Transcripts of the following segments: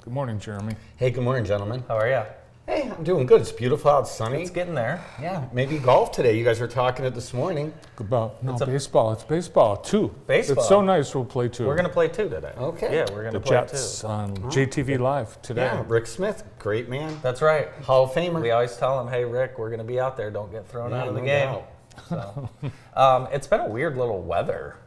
Good morning, Jeremy. Hey, good morning, gentlemen. How are you? Hey, I'm doing good. It's beautiful out, sunny. It's getting there. Yeah, maybe golf today. You guys were talking it this morning. Baseball. It's baseball, two. Baseball. It's so nice we'll play two. We're going to play two today. Okay. Yeah, we're going the to play Jets two. on JTV Live today. Yeah, Rick Smith, great man. That's right. Hall of Famer. We always tell him, hey, Rick, we're going to be out there. Don't get thrown out of the no game. doubt. So, it's been a weird little weather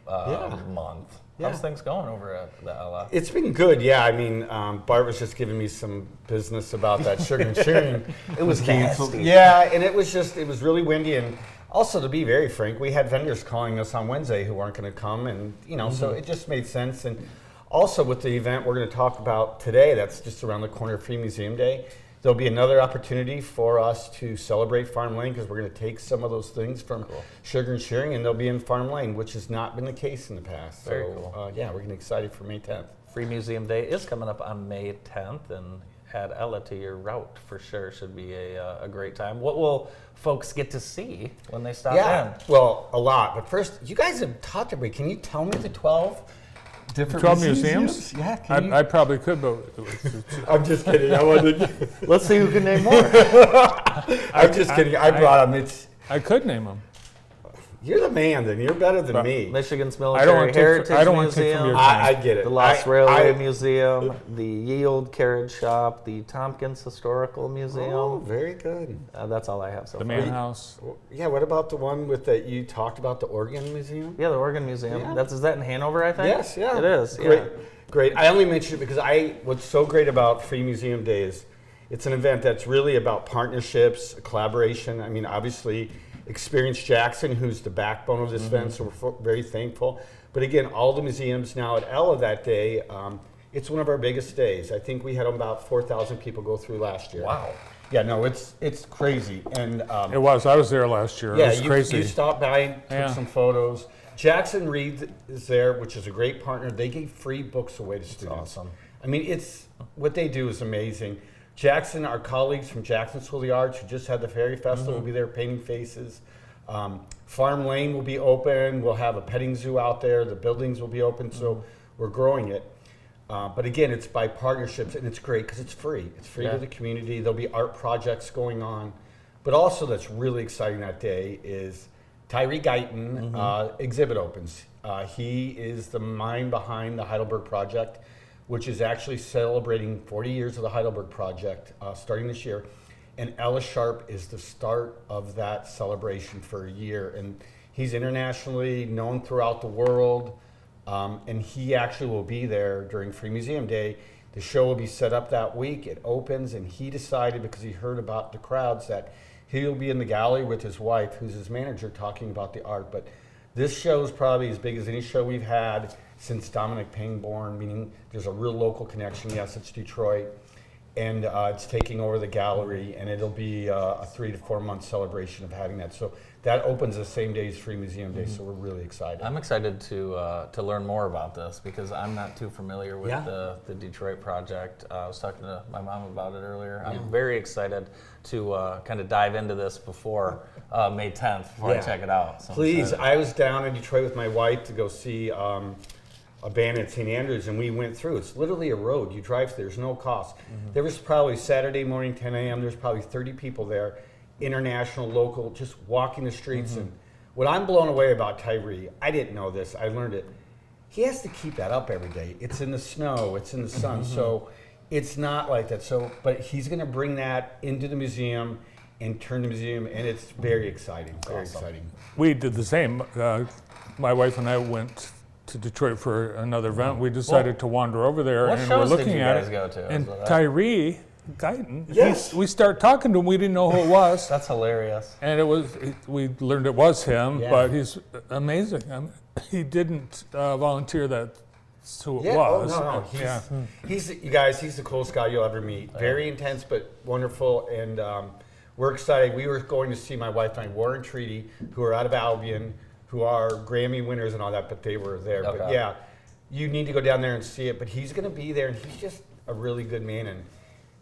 month. Yeah. How's things going over at the LA? It's been good, yeah. I mean, Bart was just giving me some business about that sugar and sharing. It was nasty. Yeah, and it was really windy. And also, to be very frank, we had vendors calling us on Wednesday who weren't going to come. And, so it just made sense. And also with the event we're going to talk about today, that's just around the corner of Frew Museum Day, there'll be another opportunity for us to celebrate Farm Lane because we're going to take some of those things from Sugar and Sharing and they'll be in Farm Lane, which has not been the case in the past. Very cool. Yeah, we're getting excited for May 10th. Frew Museum Day is coming up on May 10th, and add Ella to your route for sure. Should be a great time. What will folks get to see when they stop in? Well, a lot. But first, you guys have talked to me. Can you tell me the 12 different 12 museums? Yeah, I probably could, but I'm just kidding. I wanted. Let's see who can name more. I'm just kidding. I brought them. I could name them. You're the man. Then you're better than me. Michigan's I don't Military want to Heritage take, I don't want to take from Museum. your time. I get it. The Lost Railway Museum, the Ye Olde Carriage Shop, the Tompkins Historical Museum. Oh, very good. That's all I have so The far. Mann House. Yeah. What about the one with that you talked about, the Oregon Museum? Yeah, the Oregon Museum. Yeah. Is that in Hanover, I think? Yes. Yeah. It is. Great. Yeah. Great. I only mentioned it because what's so great about Frew Museum Day is it's an event that's really about partnerships, collaboration. I mean, obviously, Experience Jackson, who's the backbone of this event, so we're very thankful. But again, all the museums now at Ella that day, it's one of our biggest days. I think we had about 4,000 people go through last year. Wow. Yeah, no, it's crazy. And It was. I was there last year. yeah, It was crazy. you stopped by, took Yeah. some photos. Jackson Reed is there, which is a great partner. They gave free books away to students. awesome. I mean, it's what they do is amazing. Jackson, our colleagues from Jackson School of the Arts, who just had the Fairy Festival, will be there painting faces. Farm Lane will be open. We'll have a petting zoo out there. The buildings will be open, so we're growing it. But again, it's by partnerships, and it's great because it's free. It's free to the community. There'll be art projects going on. But also that's really exciting that day is Tyree Guyton exhibit opens. He is the mind behind the Heidelberg Project, which is actually celebrating 40 years of the Heidelberg Project starting this year. And Ella Sharp is the start of that celebration for a year. And he's internationally known throughout the world. And he actually will be there during Frew Museum Day. The show will be set up that week. It opens, and he decided, because he heard about the crowds, that he'll be in the gallery with his wife, who's his manager, talking about the art. But this show is probably as big as any show we've had since Dominic Pangborn, meaning there's a real local connection. Yes, it's Detroit. And it's taking over the gallery, and it'll be a 3 to 4 month celebration of having that. So that opens the same day as Frew Museum Day, so we're really excited. I'm excited to learn more about this because I'm not too familiar with the Detroit project. I was talking to my mom about it earlier. I'm very excited to kind of dive into this before May 10th, before I check it out. So Please, I was down in Detroit with my wife to go see a band at St. Andrews, and we went through. It's literally a road. You drive through. There's no cost. There was probably Saturday morning, 10 a.m., there's probably 30 people there, international, local, just walking the streets. And what I'm blown away about Tyree, I didn't know this, I learned it. He has to keep that up every day. It's in the snow, it's in the sun, so it's not like that. So, but he's going to bring that into the museum and turn the museum, and it's very exciting, very exciting. We did the same. My wife and I went to Detroit for another event. We decided to wander over there, what and we're shows looking did you at guys it. go to? And Tyree Guyton, Yes. we start talking to him. We didn't know who it was, That's hilarious. and we learned it was him. Yeah. But he's amazing. I mean, he didn't volunteer that's who it Yeah, was. no. He's you guys, he's the coolest guy you'll ever meet. Very intense, but wonderful, and we're excited. We were going to see my wife and I, Warren Treaty, who are out of Albion, who are Grammy winners and all that, but they were there. Okay. But yeah, you need to go down there and see it. But he's going to be there, and he's just a really good man, and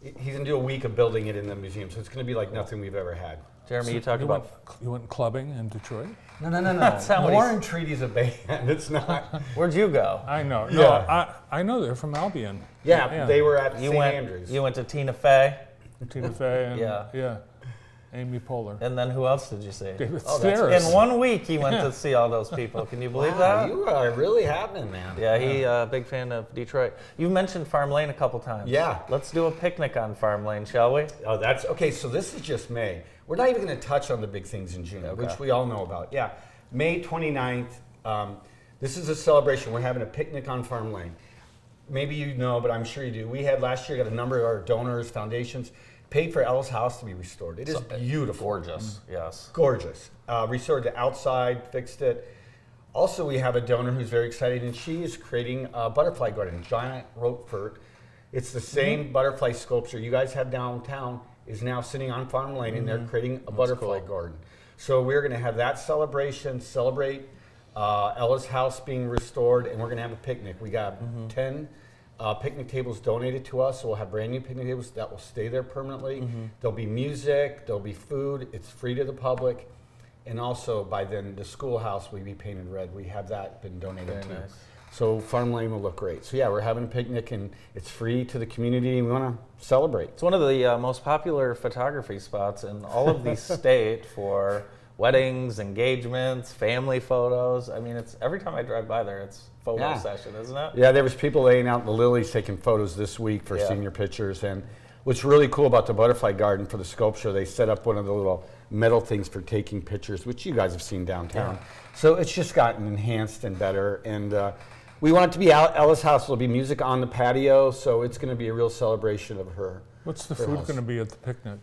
he's going to do a week of building it in the museum, so it's going to be like nothing we've ever had. Jeremy, So you talked about. you went clubbing in Detroit? No. That's not what War he's- and Treaty's a band. It's not. Where'd you go? I know. Yeah. No, I know they're from Albion. Yeah, they were at You St. went. Andrews. You went to Tina Fey, Tina Fey and Yeah. Amy Poehler. and then who else did you see? David Oh, that's- Sedaris. In 1 week, he went to see all those people. Can you believe Wow, that? you are really happening, man. Yeah, he big fan of Detroit. You mentioned Farm Lane a couple times. Yeah. Let's do a picnic on Farm Lane, shall we? Oh, that's okay. So this is just May. We're not even going to touch on the big things in June, which we all know about. Yeah, May 29th. This is a celebration. We're having a picnic on Farm Lane. Maybe you know, but I'm sure you do. We had last year got a number of our donors, foundations, paid for Ella's house to be restored. It is beautiful. Gorgeous. Yes. Gorgeous. Restored the outside, fixed it. Also, we have a donor who's very excited, and she is creating a butterfly garden, giant Roquefort. It's the same butterfly sculpture you guys have downtown is now sitting on Farm Lane, and they're creating a butterfly garden. So we're going to have that celebration, celebrate Ella's house being restored, and we're going to have a picnic. We got 10 picnic tables donated to us, so we'll have brand new picnic tables that will stay there permanently. There'll be music, there'll be food, it's free to the public. And also, by then, the schoolhouse will be painted red. We have that been donated to. Very nice. So Farm Lane will look great. So yeah, we're having a picnic, and it's free to the community. We want to celebrate. It's one of the most popular photography spots in all of the state for weddings, engagements, family photos. I mean, it's every time I drive by there, it's photo session, isn't it? Yeah, there was people laying out in the lilies taking photos this week for senior pictures. And what's really cool about the butterfly garden for the sculpture, they set up one of the little metal things for taking pictures, which you guys have seen downtown. So it's just gotten enhanced and better. And we want it to be out. Ella's house. There'll be music on the patio, so it's going to be a real celebration of her. What's the her food house. going to be at the picnic?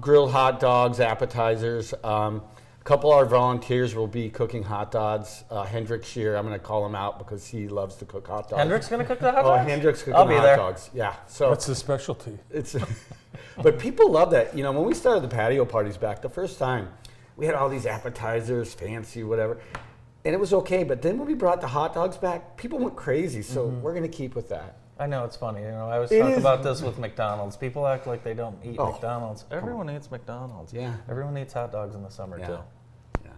Grilled hot dogs, appetizers. A couple of our volunteers will be cooking hot dogs. Hendrick Shear, I'm going to call him out because he loves to cook hot dogs. Hendrick's going to cook the hot Oh, dogs? Hendrick's cooking I'll be hot there. dogs. Yeah. So What's the specialty? it's, but people love that. You know, when we started the patio parties back the first time, we had all these appetizers, fancy, whatever, and it was okay. But then when we brought the hot dogs back, people went crazy. So we're going to keep with that. I know, it's funny. You know, I always It talk is. about this with McDonald's. People act like they don't eat Oh, McDonald's. Everyone eats McDonald's. Yeah. Everyone eats hot dogs in the summer, Yeah. too. Yeah.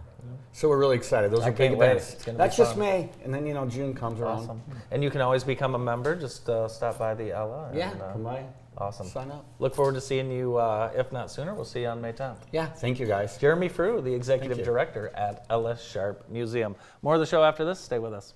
So we're really excited. Those I are big can't wait. events. It's gonna be That's just fun. May, and then June comes around. Awesome. And you can always become a member. Just stop by the Ella. Yeah, and, come by. Awesome. Sign up. Look forward to seeing you, if not sooner. We'll see you on May 10th. Yeah, thank you guys. Jeremy Frew, the executive you. director at Ella Sharp Museum. More of the show after this. Stay with us.